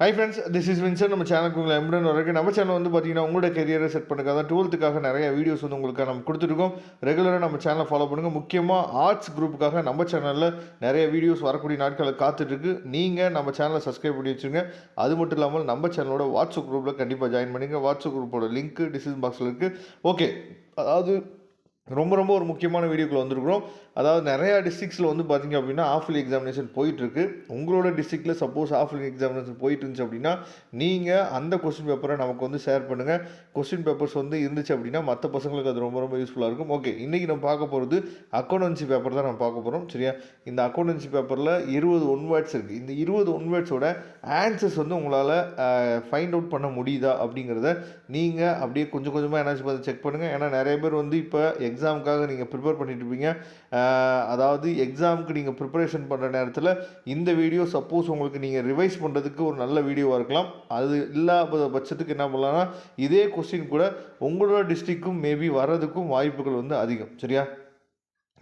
High friends, this is Vincent. நம்ம சேனலுக்கு உங்களை எம்புடன் வரைக்கும் நம்ம சேனல் வந்து பார்த்தீங்கன்னா உங்களோட கெரியரை செட் பண்ணுறதுக்காக 12த்துக்காக நிறைய வீடியோஸ் வந்து உங்களுக்கு நம்ம கொடுத்துருக்கோம். ரெகுலராக நம்ம சேனலை ஃபாலோ பண்ணுங்கள். முக்கியமாக ஆர்ட்ஸ் குரூப்புக்காக நம்ம சேனலில் நிறைய வீடியோஸ் வரக்கூடிய நாட்களில் காத்துட்ருக்கு. நீங்கள் நம்ம சேனலை சப்ஸ்கிரைப் பண்ணி வச்சுங்க. அது மட்டும் இல்லாமல் நம்ம சேனலோட வாட்ஸ்அப் குரூப்பில் கண்டிப்பாக ஜாயின் பண்ணுங்கள். வாட்ஸ்அப் குரூப்போட லிங்க் டிஸ்கிரிப்ஷன் பாக்ஸில் இருக்குது. ஓகே, அதாவது ரொம்ப ஒரு முக்கியமான வீடியோக்குள்ள வந்திருக்கிறோம். அதாவது நிறையா டிஸ்ட்ரிக்ஸில் வந்து பார்த்திங்க அப்படின்னா ஆஃப்லி எக்ஸாமினேஷன் போயிட்டுருக்கு. உங்களோட டிஸ்ட்ரிக்டில் சப்போஸ் ஆஃப்லி எக்ஸாமினேஷன் போயிட்டு இருந்துச்சு அப்படின்னா நீங்கள் அந்த கொஸ்டின் பேப்பரை நமக்கு வந்து ஷேர் பண்ணுங்கள். கொஸ்டின் பேப்பர்ஸ் வந்து இருந்துச்சு அப்படின்னா மற்ற பசங்களுக்கு அது ரொம்ப யூஸ்ஃபுல்லாக இருக்கும். ஓகே, இன்றைக்கி நம்ம பார்க்க போகிறது அக்கௌண்டன்சி பேப்பர் தான் நம்ம பார்க்க போகிறோம். சரியா? இந்த அக்கௌண்டன்சி பேப்பரில் 20 ஒன் வேர்ட்ஸ் இருக்குது. இந்த 20 ஒன் வேர்ட்ஸோட ஆன்சர்ஸ் வந்து உங்களால் ஃபைண்ட் அவுட் பண்ண முடியுதா அப்படிங்கிறத நீங்கள் அப்படியே கொஞ்சம் கொஞ்சமாக என்னாச்சு பார்த்து செக் பண்ணுங்கள். ஏன்னா நிறைய பேர் வந்து இப்போ எக்ஸாமுக்காக நீங்கள் ப்ரிப்பேர் பண்ணிட்டு இருப்பீங்க. அதாவது எக்ஸாமுக்கு நீங்கள் ப்ரிப்பரேஷன் பண்ணுற நேரத்தில் இந்த வீடியோ சப்போஸ் உங்களுக்கு நீங்கள் ரிவைஸ் பண்ணுறதுக்கு ஒரு நல்ல வீடியோவாக இருக்கலாம். அது இல்லாத பட்சத்துக்கு என்ன பண்ணலாம்னா இதே கொஸ்டின் கூட உங்களோட டிஸ்ட்ரிக்டும் மேபி வர்றதுக்கும் வாய்ப்புகள் வந்து அதிகம். சரியா?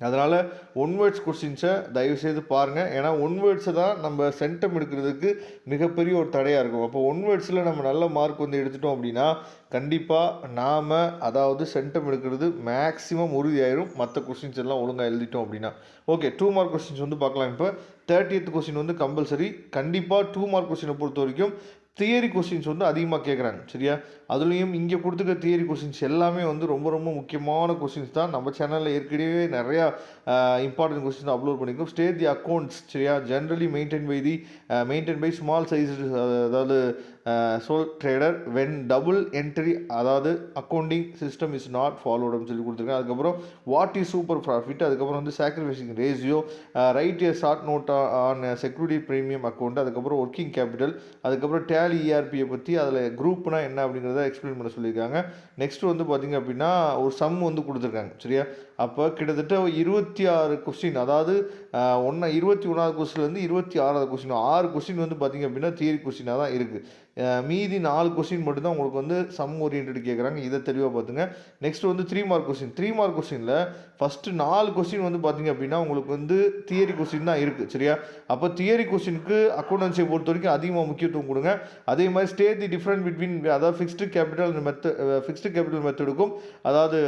அதனால் ஒன் வேர்ட்ஸ் கொஸ்டின்ஸை தயவுசெய்து பாருங்கள். ஏன்னா ஒன் வேர்ட்ஸை தான் நம்ம சென்டம் எடுக்கிறதுக்கு மிகப்பெரிய ஒரு தடையாக இருக்கும். அப்போ ஒன் வேர்ட்ஸில் நம்ம நல்ல மார்க் வந்து எடுத்துட்டோம் அப்படின்னா கண்டிப்பாக நாம் அதாவது சென்டம் எடுக்கிறது மேக்ஸிமம் உறுதியாயிரும். மற்ற கொஸ்டின்ஸ் எல்லாம் ஒழுங்காக எழுதிட்டோம் அப்படின்னா. ஓகே, 2 மார்க் கொஸ்டின்ஸ் வந்து பார்க்கலாம். இப்போ 30th கொஸ்டின் வந்து கம்பல்சரி. கண்டிப்பாக 2 மார்க் கொஸ்டினை பொறுத்த வரைக்கும் தியரி கொஸ்டின்ஸ் வந்து அதிகமாக கேட்குறாங்க. சரியா? அதுலேயும் இங்கே கொடுத்துருக்க தியரி கொஸ்டின்ஸ் எல்லாமே வந்து ரொம்ப முக்கியமான கொஸ்டின்ஸ் தான். நம்ம சேனலில் ஏற்கனவே நிறையா இம்பார்ட்டன்ட் கொஸ்டின்ஸ் அப்லோட் பண்ணியிருக்கோம். State the accounts. சரியா? Generally maintain by small size, அதாவது sole trader when double entry, அதாவது accounting system is not followed அப்படின்னு சொல்லி கொடுத்துருக்கேன். அதுக்கப்புறம் வாட் இஸ் சூப்பர் ப்ராஃபிட், அதுக்கப்புறம் வந்து sacrificing ratio, write a short note on security premium account, அதுக்கப்புறம் ஒர்க்கிங் கேபிட்டல், அதுக்கப்புறம் டேலி இஆர்பியை பற்றி அதில் குரூப்னா என்ன அப்படிங்கிறத எக்ஸ்பிளைன் பண்ண சொல்லியிருக்காங்க. நெக்ஸ்ட் வந்து பார்த்திங்க அப்படின்னா ஒரு சம் வந்து கொடுத்துருக்காங்க. சரியா? அப்போ கிட்டத்தட்ட 26 கொஸ்டின், அதாவது 21வது கொஸ்டின்லேருந்து 26வது கொஸ்டின் 6 கொஸ்டின் வந்து பார்த்திங்க அப்படின்னா தியரி கொஸ்டினாக தான் இருக்குது. மீதி 4 கொஸ்டின் மட்டும்தான் உங்களுக்கு வந்து சம் ஓரியன்ட் கேட்குறாங்க. இதை தெளிவாக பார்த்துங்க. நெக்ஸ்ட் வந்து 3 மார்க் கொஸ்டின். 3 மார்க் கொஸ்டினில் ஃபஸ்ட்டு 4 கொஸ்டின் வந்து பார்த்திங்க அப்படின்னா உங்களுக்கு வந்து தியரி கொஸ்டின் தான் இருக்குது. சரியா? அப்போ தியரி கொஸ்டினுக்கு அக்கௌண்டன்சியை பொறுத்த வரைக்கும் அதிகமாக முக்கியத்துவம் கொடுங்க. அதே மாதிரி ஸ்டேட் தி டிஃப்ரெண்ட் பிட்வீன், அதாவது ஃபிக்ஸ்டு கேபிட்டல் மெத்தடுக்கும் அதாவது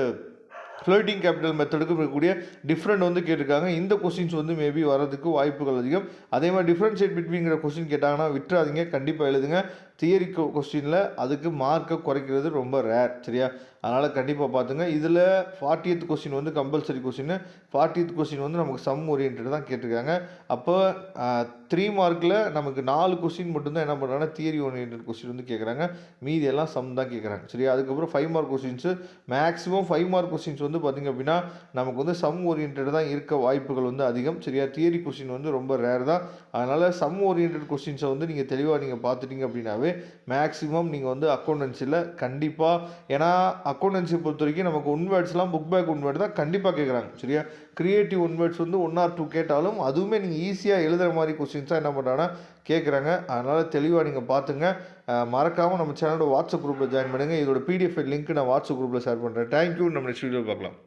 ஃப்ளோட்டிங் கேபிட்டல் மெத்தடுக்கும் இருக்கக்கூடிய டிஃப்ரெண்ட் வந்து கேட்டிருக்காங்க. இந்த கொஸ்டின்ஸ் வந்து மேபி வரதுக்கு வாய்ப்புகள் அதிகம். அதே மாதிரி டிஃப்ரென்ஷியேட் பிட்வீங்கிற கொஸ்டின் கேட்டாங்கன்னா விட்டுறாதீங்க, கண்டிப்பாக எழுதுங்க. தியரி கொஸ்டினில் அதுக்கு மார்க்கை குறைக்கிறது ரொம்ப ரேர். சரியா? அதனால் கண்டிப்பாக பார்த்துங்க. இதில் 40th கொஸ்டின் வந்து கம்பல்சரி கொஸ்டின். 40th கொஸ்டின் வந்து நமக்கு சம் ஓரியன்ட் தான் கேட்டிருக்காங்க. அப்போ 3 மார்க்கில் நமக்கு 4 கொஸ்டின் மட்டும்தான் என்ன பண்ணுறாங்கன்னா தியரி ஓரியன்ட் கொஸ்டின் வந்து கேட்குறாங்க. மீதி எல்லாம் சம் தான் கேட்குறாங்க. சரியா? அதுக்கப்புறம் 5 mark questions, maximum 5 mark questions வந்து பார்த்திங்க அப்படின்னா நமக்கு வந்து சம் ஓரியன்ட் தான் இருக்க வாய்ப்புகள் வந்து அதிகம். சரியா? தியரி கொஸ்டின் வந்து ரொம்ப ரேர் தான். அதனால் சம் ஓரியன்ட் கொஸ்டின்ஸை வந்து நீங்கள் தெளிவாக நீங்கள் பார்த்துட்டீங்க அப்படின்னாவே மேக்ஸிமம் நீங்கள் வந்து அக்கௌண்டன்சியில் கண்டிப்பாக, ஏன்னா அக்கௌண்டன்சி பொறுத்த வரைக்கும் நமக்கு ஒன் வேர்ட்ஸ்லாம் புக் பேக் ஒன் வேர்டு தான் கண்டிப்பாக கேட்குறாங்க. சரியா? கிரியேட்டிவ் ஒன் வேர்ட்ஸ் வந்து 1 or 2 கேட்டாலும் அதுவுமே நீங்கள் ஈஸியாக எழுதுகிற மாதிரி கொஸ்டின்ஸாக என்ன பண்ணுறாங்கன்னா கேட்குறாங்க. அதனால் தெளிவாக நீங்கள் பார்த்துங்க. மறக்காமல் நம்ம சேனலோட வாட்ஸ்அப் குரூப்பில் ஜாயின் பண்ணுங்கள். இதோட பிடிஎஃப் லிங்க் நான் வாட்ஸ்அப் குரூப்பில் ஷேர் பண்ணுறேன். தேங்க்யூ. நம்ம நெக்ஸ்ட் வீடியோ பார்க்கலாம்.